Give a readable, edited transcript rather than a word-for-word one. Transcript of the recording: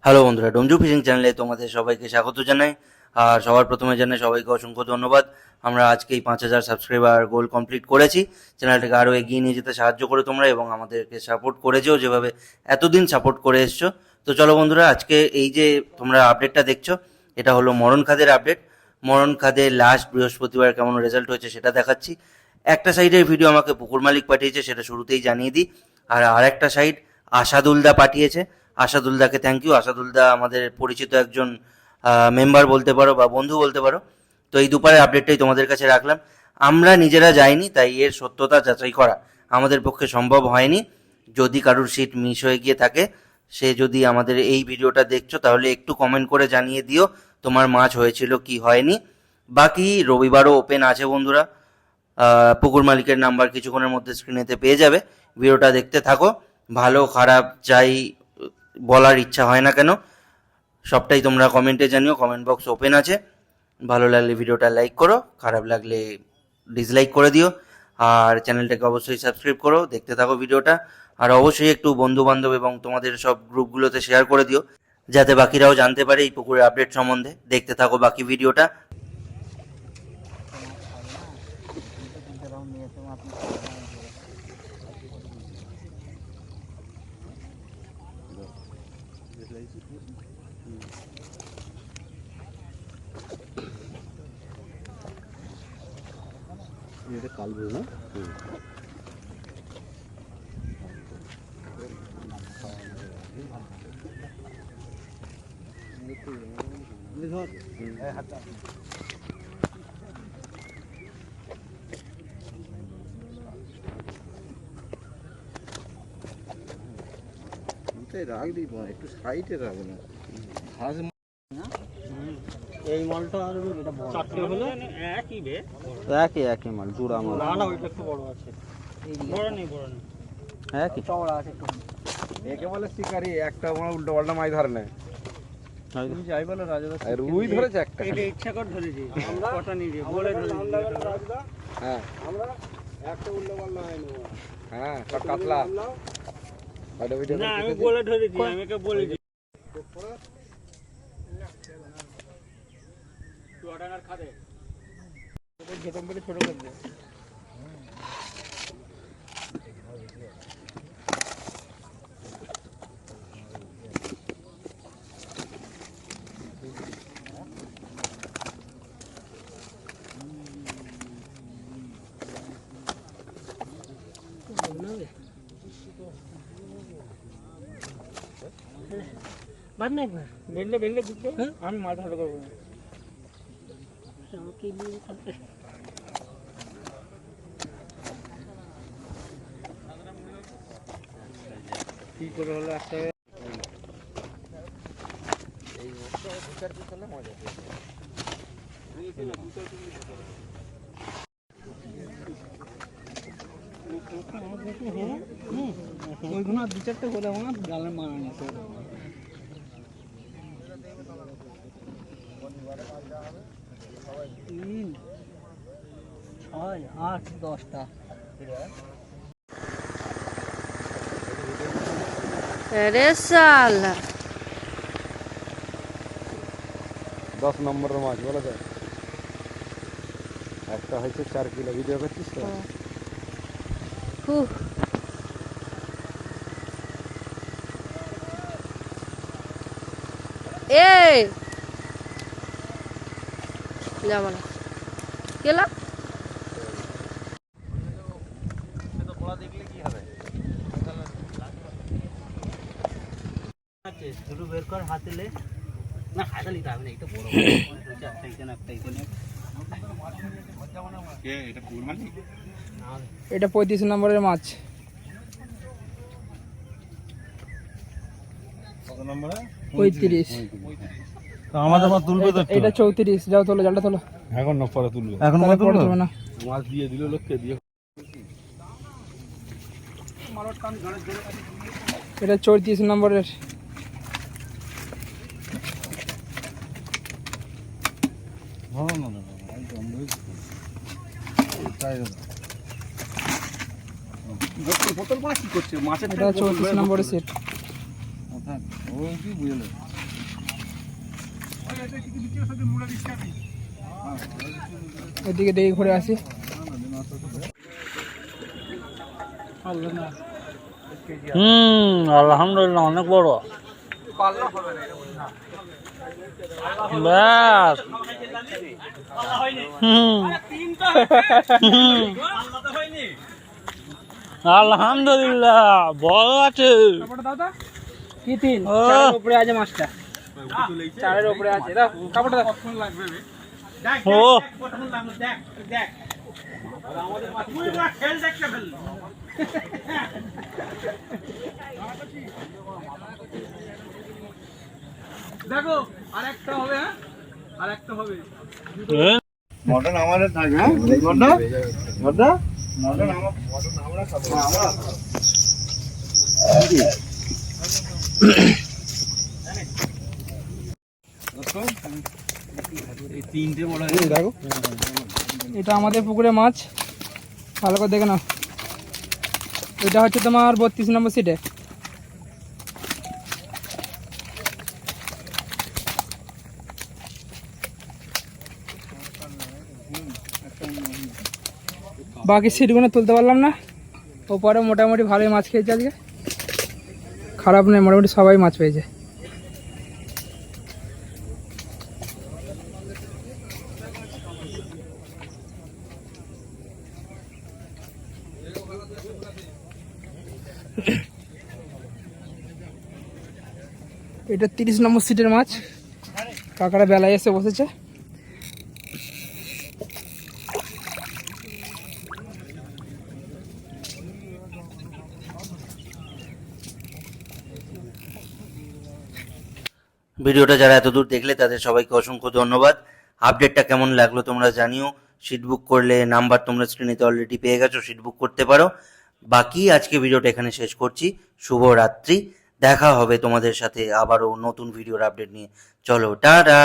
Hello বন্ধুরা, ডোমজু fishing চ্যানেলে তোমাদের সবাইকে স্বাগত জানাই। আর সবার প্রথমে জানাই সবাইকে অসংখ্য ধন্যবাদ। আমরা আজকে এই 5,000 সাবস্ক্রাইবার গোল কমপ্লিট করেছি। চ্যানেলটাকে আরও এগিয়ে নিয়ে যেতে সাহায্য করে তোমরা, এবং আমাদেরকে সাপোর্ট করেছো যেভাবে এতদিন সাপোর্ট করে এসছো। তো চলো বন্ধুরা, আজকে এই যে তোমরা আপডেটটা দেখছো, এটা হলো মরণ খাদের আপডেট। মরণ খাদে লাস্ট বৃহস্পতিবার কেমন রেজাল্ট হয়েছে সেটা দেখাচ্ছি। একটা সাইডের ভিডিও আমাকে পুকুর মালিক পাঠিয়েছে, সেটা শুরুতেই জানিয়ে দিই। আর আরেকটা সাইড আশাদুলদা পাঠিয়েছে। আশাদুলদাকে থ্যাংক ইউ। আশাদুলদা আমাদের পরিচিত একজন মেম্বার বলতে পারো বা বন্ধু বলতে পারো। তো এই দুপারের আপডেটটাই তোমাদের কাছে রাখলাম। আমরা নিজেরা যাইনি, তাই এর সত্যতা যাচাই করা আমাদের পক্ষে সম্ভব হয়নি। যদি কারুর সিট মিস হয়ে গিয়ে থাকে, সে যদি আমাদের এই ভিডিওটা দেখছো, তাহলে একটু কমেন্ট করে জানিয়ে দিও তোমার মাছ হয়েছিল কি হয়নি। বাকি রবিবারও ওপেন আছে বন্ধুরা। পুকুর মালিকের নাম্বার কিছুক্ষণের মধ্যে স্ক্রিনেতে পেয়ে যাবে। ভিডিওটা দেখতে থাকো। ভালো খারাপ যাই বলার ইচ্ছা হয় না কেন, সবটাই তোমরা কমেন্টে জানিও। কমেন্ট বক্স ওপেন আছে। ভালো লাগলে ভিডিওটা লাইক করো, খারাপ লাগলে ডিসলাইক করে দিও। আর চ্যানেলটাকে অবশ্যই সাবস্ক্রাইব করো, দেখতে থাকো ভিডিওটা। আর অবশ্যই একটু বন্ধু বান্ধব এবং তোমাদের সব গ্রুপগুলোতে শেয়ার করে দিও, যাতে বাকিরাও জানতে পারে এই পুকুরের আপডেট সম্বন্ধে। দেখতে থাকো বাকি ভিডিওটা। এটা কালবো না। রাখবি একটু সাইডে রাখবে না ঘাস এই মালটা আর এটা বড় চারটে হলো একই বে একই মাল জোড়া মাল না না ওইটা একটু বড় আছে বড় নেই একই চওড়া আছে একটু একে বলে শিকারি, একটা বড় উল্টো পাল্টা মাছ ধরে নেয়। তুমি যাই বলো রাজদা আর রুই ধরেছে একটা। এটা ইচ্ছা করে ধরেছি আমরা কটা নিয়ে যাই বলে ধরেছি হ্যাঁ আমরা একটা উল্টো পাল্লা হয়নি। হ্যাঁ সব কাতলা। ওটা ভিডিও না আমি বলে ধরেছি, আমি কে বলেছি চুয়াডাঙ্গার খাদে ঘেটম পেটে ছোট করে দে। বাদ না একবার বেললে বেললে বুঝতে আমি মাছ ধরে করবো কি করে হলো একটা ওইগুলো দু চারটে করে আমার গালে মারা নিতে 3, 6, 8, 10টা अरे साला 10 নম্বরের মাছ বলে তো। একটা হচ্ছে 4 কিলো। ভিডিও করছিস তো? ए जा वाला केला শুরু বের কর হাতে লে না হাতে নিতে হবে না, এটা বড় একটা এখানে একটা এখানে এটা পুকুর মালিক। এটা 35 নম্বরের মাছ। কত নম্বরে? 35। আমাদের মাছ তুলবে তো। এটা 34। যাও তোলো, জালটা তোলো। এখন না পরে তুলবে। এখন মাছ তুলবে না। মাছ দিয়ে দিল লোককে দিয়ে। এটা 34 নম্বরের। না না না বোতল মাছ কি করছে মাছের এটা 34 নম্বরের সেট। ওই কি বুঝলে এদিকে দেখে ঘুরে আসি। আলহামদুলিল্লাহ অনেক বড়। ব্যাস আলহামদুলিল্লাহ বড় আছে। কি তিন? ও। চারের উপরে আছে মাছটা, চারের উপরে আছে। দাও কাপড়টা দাও। ও দেখো আরেকটা হবে। হ্যাঁ আরেকটা হবে। মটন আমাদের থাকে, হ্যাঁ মটন মটন মটন আমরা খাবো। আমরা দেখো এটা আমাদের পুকুরে মাছ, ভালো করে দেখে নাও। এটা হচ্ছে তোমার 32 নম্বর সিটে। বাকি সিটগুলো তুলতে পারলাম না। ওপরে মোটামুটি ভালোই মাছ খেয়েছে আজকে, খারাপ নয়, মোটামুটি সবাই মাছ পেয়েছে। এটা 30 নম্বর সিটের মাছ, কাকারা বেলায় এসে বসেছে। ভিডিওটা যারা এত দূর দেখলে তাদের সবাইকে অসংখ্য ধন্যবাদ। আপডেটটা কেমন লাগলো তোমরা জানিও। সিট বুক করলে নাম্বার তোমরা স্ক্রিনেতে অলরেডি পেয়ে গেছো, সিট বুক করতে পারো। বাকি আজকে ভিডিওটা এখানে শেষ করছি। শুভ রাত্রি, দেখা হবে তোমাদের সাথে আবারও নতুন ভিডিওর আপডেট নিয়ে। চলো টাটা।